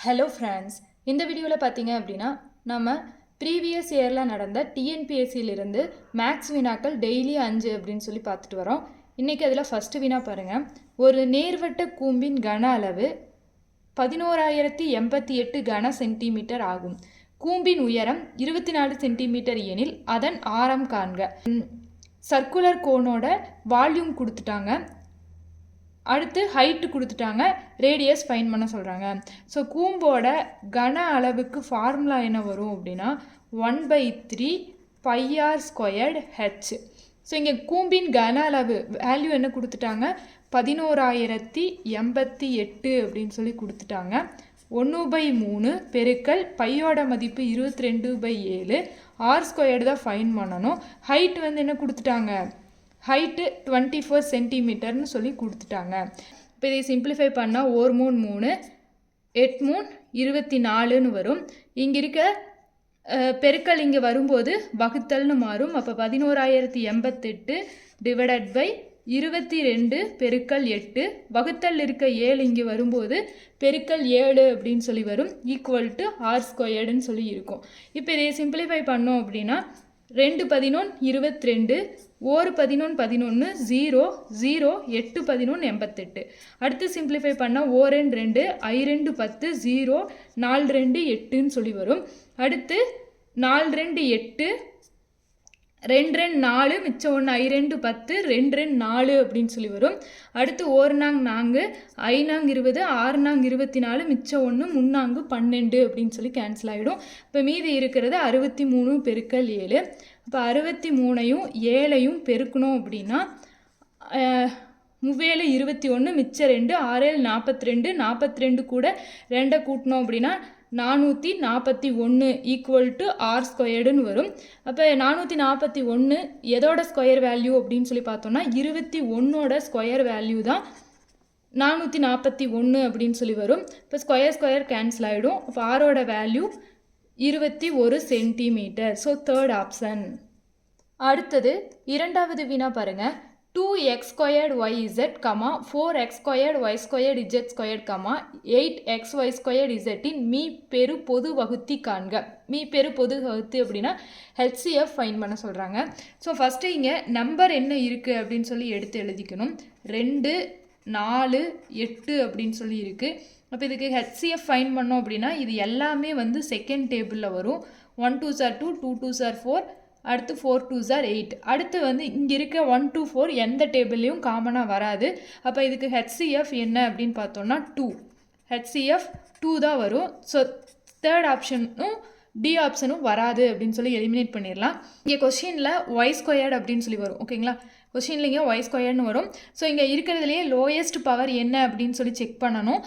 Hello friends, இந்த வீடியோவில் பார்த்தீங்க அப்படின்னா நம்ம ப்ரீவியஸ் இயரில் நடந்த டிஎன்பிஎஸ்சியிலிருந்து மேக்ஸ் வினாக்கள் டெய்லி 5 அப்படின்னு சொல்லி பார்த்துட்டு வரோம். இன்றைக்கி அதில் ஃபஸ்ட்டு வினா பாருங்கள். ஒரு நேர்வட்ட கூம்பின் கன அளவு 11,088 கன சென்டிமீட்டர் ஆகும். கூம்பின் உயரம் 24 சென்டிமீட்டர் எனில் அதன் ஆரம் காண்க. சர்க்குலர் கோனோட வால்யூம் கொடுத்துட்டாங்க, அடுத்து ஹைட்டு கொடுத்துட்டாங்க, ரேடியஸ் ஃபைன் பண்ண சொல்கிறாங்க. ஸோ கூம்போட கன அளவுக்கு ஃபார்முலா என்ன வரும் அப்படின்னா 1/3 πr²h. ஸோ இங்கே கூம்பின் கன அளவு வேல்யூ என்ன கொடுத்துட்டாங்க, 11,088 அப்படின்னு சொல்லி கொடுத்துட்டாங்க. 1/3 பெருக்கல் பையோட மதிப்பு 22/7, r² தான் ஃபைன் பண்ணணும். ஹைட் வந்து என்ன கொடுத்துட்டாங்க, ஹைட்டு 24 சென்டிமீட்டர்னு சொல்லி கொடுத்துட்டாங்க. இப்போ இதை சிம்பிளிஃபை பண்ணால் 1 3 3 8 3 24ன்னு வரும். இங்கே இருக்க பெருக்கல் இங்கே வரும்போது வகுத்தல்னு மாறும். அப்போ 11,088 டிவைடட் பை 22 பெருக்கல் 8, வகுத்தல் இருக்க 7 இங்கே வரும்போது பெருக்கல் 7 அப்படின்னு சொல்லி வரும், ஈக்குவல் டு r²ன்னு சொல்லி இருக்கும். இப்போ இதை சிம்பிளிஃபை பண்ணோம் அப்படின்னா 2 11 22, 1 11 11, 0 0, 8 11 88. அடுத்து சிம்பிளிஃபை பண்ணால் 1 2 I 2 10, 0 4 2 8ன்னு சொல்லி வரும். அடுத்து 4 2 8, 2 2 4, மிச்சம் 1 I 2 10, 2 2 4 அப்படின்னு சொல்லி வரும். அடுத்து 1 நாங் 4, I நாங் 20, 6 நாங் 24, மிச்சம் 1 3 நாங்கு 12 அப்படின்னு சொல்லி கேன்சல் ஆகிடும். இப்போ மீதி இருக்கிறது 63 பெருக்கல் 7. இப்போ 63ஐயும் 7ஐயும் பெருக்கணும் அப்படின்னா 3 21, மிச்சம் 2, 6 42, 42 கூட 2 கூட்டினோம் அப்படின்னா 441 ஈக்குவல் டு r²ன்னு வரும். அப்போ 441 எதோட ஸ்கொயர் வேல்யூ அப்படின்னு சொல்லி பார்த்தோம்னா 21ஓட ஸ்கொயர் வேல்யூ தான் 441 அப்படின்னு சொல்லி வரும். இப்போ ஸ்கொயர் கேன்சல் ஆகிடும். அப்போ ஆரோட value 21 centimetre. So third option. அடுத்தது இரண்டாவது வினா பாருங்கள். 2x² yz, 4x² y² z², 8xy² z in me பெரு பொது வகுத்தி காண்க. மீ பெரு பொது வகுத்தி அப்படின்னா HCF ஃபைன் பண்ண சொல்கிறாங்க. ஸோ ஃபஸ்ட்டு இங்கே நம்பர் என்ன இருக்குது அப்படின்னு சொல்லி எடுத்து எழுதிக்கணும். 2 4 8 அப்படின்னு சொல்லி இருக்குது. அப்போ இதுக்கு HCF ஃபைன் பண்ணோம் அப்படின்னா இது எல்லாமே வந்து செகண்ட் டேபிளில் வரும். 1 2s are 2, 2 2s are 4, அடுத்து 4 2s are 8. அடுத்து வந்து இங்கே இருக்க 1 2 4 எந்த டேபிள்லையும் காமனாக வராது. அப்போ இதுக்கு HCF என்ன அப்படின்னு பார்த்தோம்னா 2. HCF 2 தான் வரும். ஸோ தேர்ட் ஆப்ஷனும் டி ஆப்ஷனும் வராது அப்படின்னு சொல்லி எலிமினேட் பண்ணிடலாம். இங்கே கொஸ்டினில் y² அப்படின்னு சொல்லி வரும். ஓகேங்களா, கொஸ்டினில் இங்கே y²ன்னு வரும். ஸோ இங்கே இருக்கிறதுலையே லோயஸ்ட் பவர் என்ன அப்படின்னு சொல்லி செக் பண்ணணும்.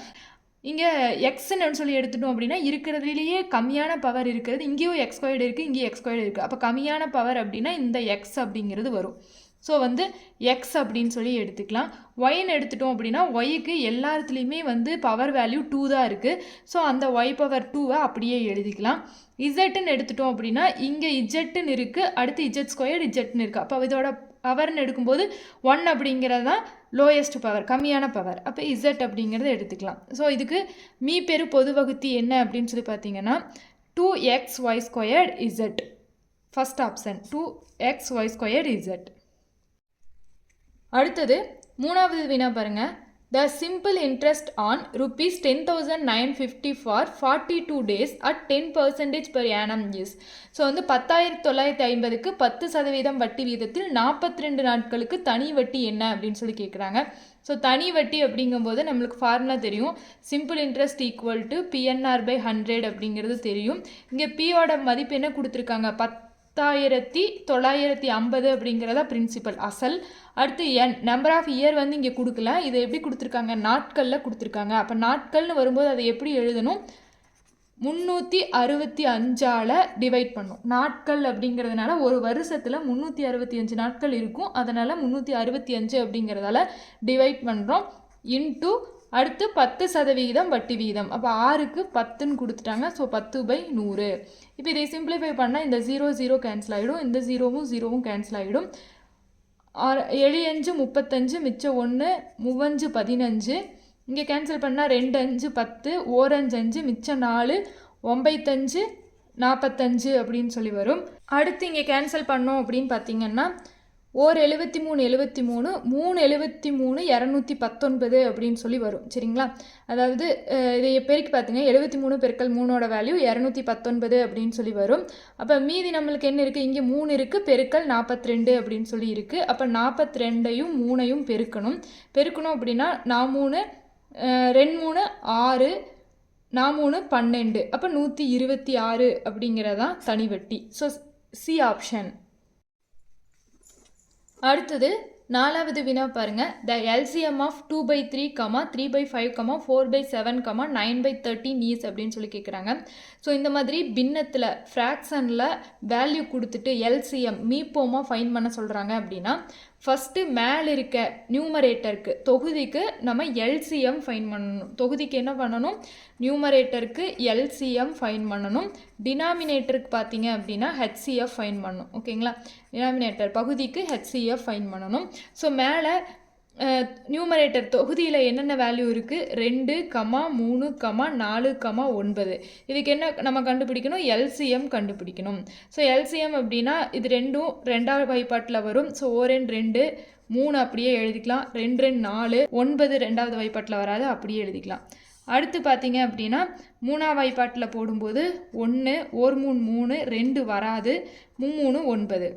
இங்கே எக்ஸ்ன்னு சொல்லி எடுத்துட்டோம் அப்படின்னா இருக்கிறதுலேயே கம்மியான பவர் இருக்கிறது. இங்கேயும் x² இருக்குது, இங்கேயும் x² இருக்குது. அப்போ கம்மியான பவர் அப்படின்னா இந்த x அப்படிங்கிறது வரும். ஸோ வந்து எக்ஸ் அப்படின்னு சொல்லி எடுத்துக்கலாம். ஒய்ன்னு எடுத்துட்டோம் அப்படின்னா ஒய்க்கு எல்லாத்துலேயுமே வந்து பவர் வேல்யூ 2 தான் இருக்குது. ஸோ அந்த y⁻2 அப்படியே எழுதிக்கலாம். இசட்டுன்னு எடுத்துட்டோம் அப்படின்னா இங்கே இஜெட்டுன்னு இருக்குது, அடுத்து z² இஜெட்னு இருக்குது. அப்போ இதோட பவர்னு எடுக்கும்போது 1 அப்படிங்கிறது தான் லோயஸ்ட் பவர், கம்மியான பவர். அப்போ இசட் அப்படிங்கிறத எடுத்துக்கலாம். ஸோ இதுக்கு மீ பெரு பொது வகுத்தி என்ன அப்படின்னு சொல்லி பார்த்தீங்கன்னா 2xy² z. First option 2xy² z. அடுத்தது மூணாவது வினா பாருங்க. The simple interest on rupees 10,950 for 42 days at 10% per annum is. So வந்து 10,950க்கு 10% வட்டி வீதத்தில் 42 நாட்களுக்கு தனி வட்டி என்ன அப்படின்னு சொல்லி கேட்குறாங்க. ஸோ தனி வட்டி அப்படிங்கும்போது நம்மளுக்கு ஃபார்முலா தெரியும். Simple interest equal to PNR/100 அப்படிங்கிறது தெரியும். இங்கே பியோட மதிப்பு என்ன கொடுத்துருக்காங்க, 10,950 அப்படிங்கிறதா பிரின்சிபல் அசல். அடுத்து நம்பர் ஆஃப் இயர் வந்து இங்கே கொடுக்கல, இதை எப்படி கொடுத்துருக்காங்க, நாட்களில் கொடுத்துருக்காங்க. அப்போ நாட்கள்னு வரும்போது அதை எப்படி எழுதணும், 365ஆல் டிவைட் பண்ணும். நாட்கள் அப்படிங்கிறதுனால ஒரு வருஷத்தில் 365 நாட்கள் இருக்கும், அதனால் 365 அப்படிங்கிறதால டிவைட் பண்ணுறோம். இன்ட்டு அடுத்து 10% வட்டி விகிதம். அப்போ 6க்கு 10ன்னு கொடுத்துட்டாங்க. ஸோ 10/100. இப்போ இதை சிம்பிளிஃபை பண்ணால் இந்த 0 0 கேன்சல் ஆகிடும், இந்த 0வும் 0வும் கேன்சல் ஆகிடும். 7 5 35, மிச்சம் 1 3 5 15, இங்கே கேன்சல் பண்ணால் 2 5 10, ஓர் 5 5, மிச்சம் 4, 9 5 45 அப்படின்னு சொல்லி வரும். அடுத்து இங்கே கேன்சல் பண்ணோம் அப்படின்னு பார்த்தீங்கன்னா ஓர் 73 73, 3 73 219 அப்படின்னு சொல்லி வரும். சரிங்களா? அதாவது இதை பெருக்கி பார்த்துங்க, 73 பெருக்கல் 3ஓட வேல்யூ 219 அப்படின்னு சொல்லி வரும். அப்போ மீதி நம்மளுக்கு என்ன இருக்குது, இங்கே 3 இருக்குது, பெருக்கல் 42 அப்படின்னு சொல்லி இருக்குது. அப்போ 42ஐயும் 3ஐயும் பெருக்கணும் அப்படின்னா 4 3 2 3 6, 4 3 12, அப்போ 126 அப்படிங்கிறதான் தனி வட்டி. So C option. அடுத்தது 4வது வினா பாருங்க. த எல்சிஎம் ஆஃப் 2/3, 3/5, 4/7, 9/13 இஸ் அப்படின்னு சொல்லி கேட்குறாங்க. ஸோ இந்த மாதிரி பின்னத்தில் ஃப்ராக்ஷனில் வேல்யூ கொடுத்துட்டு எல்சிஎம் மீப்போமா ஃபைன் பண்ண சொல்கிறாங்க அப்படின்னா ஃபஸ்ட்டு மேலே இருக்க நியூமரேட்டருக்கு தொகுதிக்கு நம்ம எல்சிஎம் ஃபைன் பண்ணணும். தொகுதிக்கு என்ன பண்ணணும், நியூமரேட்டருக்கு எல்சிஎம் ஃபைன் பண்ணணும். டினாமினேட்டருக்கு பார்த்தீங்க அப்படின்னா ஹெச்சிஎஃப் ஃபைன் பண்ணணும். ஓகேங்களா? டினாமினேட்டர் பகுதிக்கு ஹெச்சிஎஃப் ஃபைன் பண்ணணும். ஸோ மேலே நியூமரேட்டர் தொகுதியில் என்னென்ன வேல்யூ இருக்குது, 2, 3, 4, 9. இதுக்கு என்ன நம்ம கண்டுபிடிக்கணும், எல்சிஎம் கண்டுபிடிக்கணும். ஸோ எல்சிஎம் அப்படின்னா இது ரெண்டும் 2வது வாய்ப்பாட்டில் வரும். ஸோ 2 3 அப்படியே எழுதிக்கலாம், 2 4, 9 2வது வாய்ப்பாட்டில் வராது, அப்படியே எழுதிக்கலாம். அடுத்து பார்த்தீங்க அப்படின்னா 3வது வாய்ப்பாட்டில் போடும்போது 1 3 3, 2 வராது, 3 9.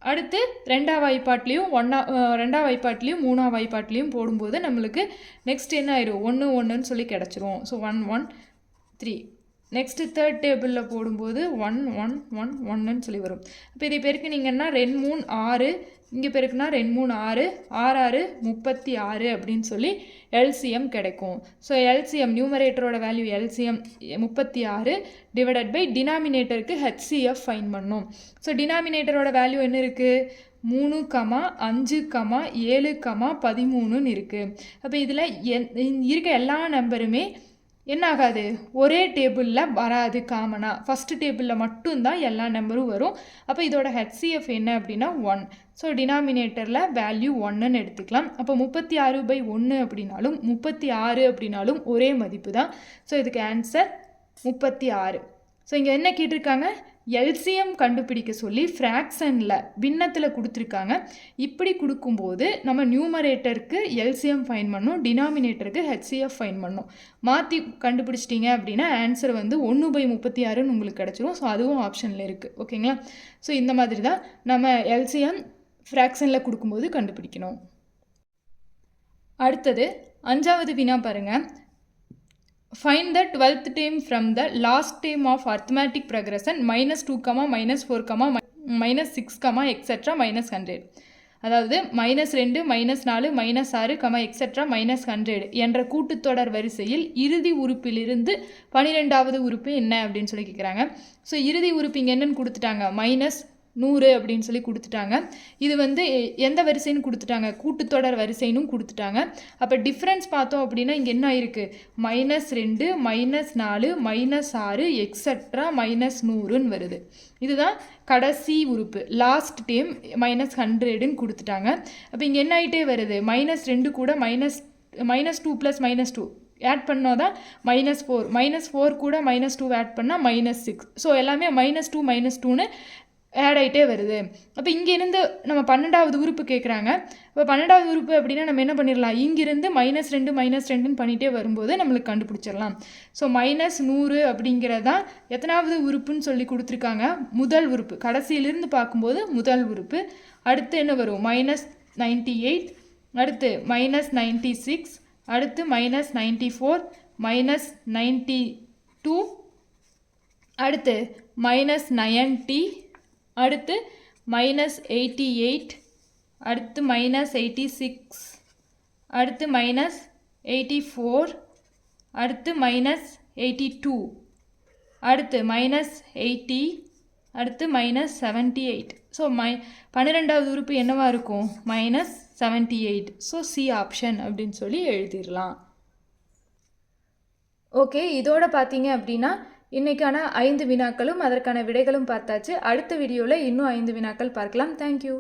அடுத்து 2வது வாய்ப்பாட்லேயும் 2வது வாய்ப்பாட்லேயும் 3வது வாய்ப்பாட்லேயும் போடும்போது நம்மளுக்கு நெக்ஸ்ட் என்ன ஆயிடும், 1 1ன்னு சொல்லி கிடச்சிரும். ஸோ 1 1 3. நெக்ஸ்ட்டு தேர்ட் டேபிளில் போடும்போது 1 1 1 1ன்னு சொல்லி வரும். இப்போ இதை பெருக்குனீங்கன்னா 2 3 6, இங்கே பெருக்குனா 2 3 6, 6 36 அப்படின்னு சொல்லி எல்சிஎம் கிடைக்கும். ஸோ எல்சிஎம் நியூமரேட்டரோட வேல்யூ எல்சிஎம் 36 டிவைடட் பை டினாமினேட்டருக்கு ஹெச்சிஎஃப் ஃபைன் பண்ணும். ஸோ டினாமினேட்டரோட வேல்யூ என்ன இருக்குது, 3, 5, 7, 13ன்னு இருக்குது. அப்போ இதில் இருக்க எல்லா நம்பருமே என்ன ஆகாது, ஒரே டேபிளில் வராது காமனாக. ஃபஸ்ட்டு டேபிளில் மட்டும்தான் எல்லா நம்பரும் வரும். அப்போ இதோட ஹெச்சிஎஃப் என்ன அப்படின்னா 1. ஸோ டினாமினேட்டரில் வேல்யூ 1ன்னு எடுத்துக்கலாம். அப்போ 36/1 அப்படின்னாலும் 36 அப்படின்னாலும் ஒரே மதிப்பு தான். ஸோ இதுக்கு ஆன்சர் 36. ஸோ இங்கே என்ன கேட்டிருக்காங்க, எல்சிஎம் கண்டுபிடிக்க சொல்லி ஃப்ராக்ஷனில் பின்னத்தில் கொடுத்துருக்காங்க. இப்படி கொடுக்கும்போது நம்ம நியூமரேட்டருக்கு எல்சிஎம் ஃபைன் பண்ணணும், டினாமினேட்டருக்கு ஹெச்சிஎஃப் ஃபைன் பண்ணணும். மாற்றி கண்டுபிடிச்சிட்டிங்க அப்படின்னா ஆன்சர் வந்து 1/36ன்னு உங்களுக்கு கிடச்சிரும். ஸோ அதுவும் ஆப்ஷனில் இருக்குது. ஓகேங்களா? ஸோ இந்த மாதிரி தான் நம்ம எல்சிஎம் ஃப்ராக்ஷனில் கொடுக்கும்போது கண்டுபிடிக்கணும். அடுத்தது 5வது வினா பாருங்கள். Find the 12th term from the last term of arithmetic progression -2, -4, -6, etc. -100. அதாவது -2, -4, -6, etc. -100 என்ற கூட்டுத்தொடர் வரிசையில் இறுதி உறுப்பிலிருந்து 12வது உறுப்பு என்ன அப்படின்னு சொல்லி கேட்குறாங்க. ஸோ இறுதி உறுப்பு இங்கே என்னன்னு கொடுத்துட்டாங்க, -100 அப்படின்னு சொல்லி கொடுத்துட்டாங்க. இது வந்து எந்த வரிசைன்னு கொடுத்துட்டாங்க, கூட்டுத்தொடர் வரிசைன்னு கொடுத்துட்டாங்க. அப்போ டிஃப்ரென்ஸ் பார்த்தோம் அப்படின்னா இங்கே என்ன ஆயிருக்கு, -2, -4, -6, எக்ஸட்ரா -100ன்னு வருது. இதுதான் கடைசி உறுப்பு, லாஸ்ட் டேம் -100ன்னு கொடுத்துட்டாங்க. அப்போ இங்கே என்ன ஆகிட்டே வருது, -2 கூட -2 + -2 ஆட் பண்ணால் தான் -4, -4 கூட -2 ஆட் பண்ணால் -6. ஸோ எல்லாமே -2 -2ன்னு ஆட் ஆகிட்டே வருது. அப்போ இங்கேருந்து நம்ம 12வது உறுப்பு கேட்குறாங்க. இப்போ 12வது உறுப்பு அப்படின்னா நம்ம என்ன பண்ணிடலாம், இங்கிருந்து -2 -2ன்னு பண்ணிகிட்டே வரும்போது நம்மளுக்கு கண்டுபிடிச்சிடலாம். ஸோ -100 அப்படிங்கிறதான் எத்தனாவது உறுப்புன்னு சொல்லி கொடுத்துருக்காங்க, முதல் உறுப்பு. கடைசியிலிருந்து பார்க்கும்போது முதல் உறுப்பு. அடுத்து என்ன வரும், -98, அடுத்து -96, அடுத்து -94, -92, அடுத்து -90, அடுத்து -88, அடுத்து -86, அடுத்து -84, அடுத்து -82, அடுத்து -80, அடுத்து -78. ஸோ 12வது உறுப்பு என்னவா இருக்கும், -78. ஸோ சி ஆப்ஷன் அப்படின்னு சொல்லி எழுதிடலாம். ஓகே, இதோட பார்த்தீங்க அப்படின்னா இன்றைக்கான 5 வினாக்களும் அதற்கான விடைகளும் பார்த்தாச்சு. அடுத்த வீடியோவில் இன்னும் 5 வினாக்கள் பார்க்கலாம். தேங்க்யூ.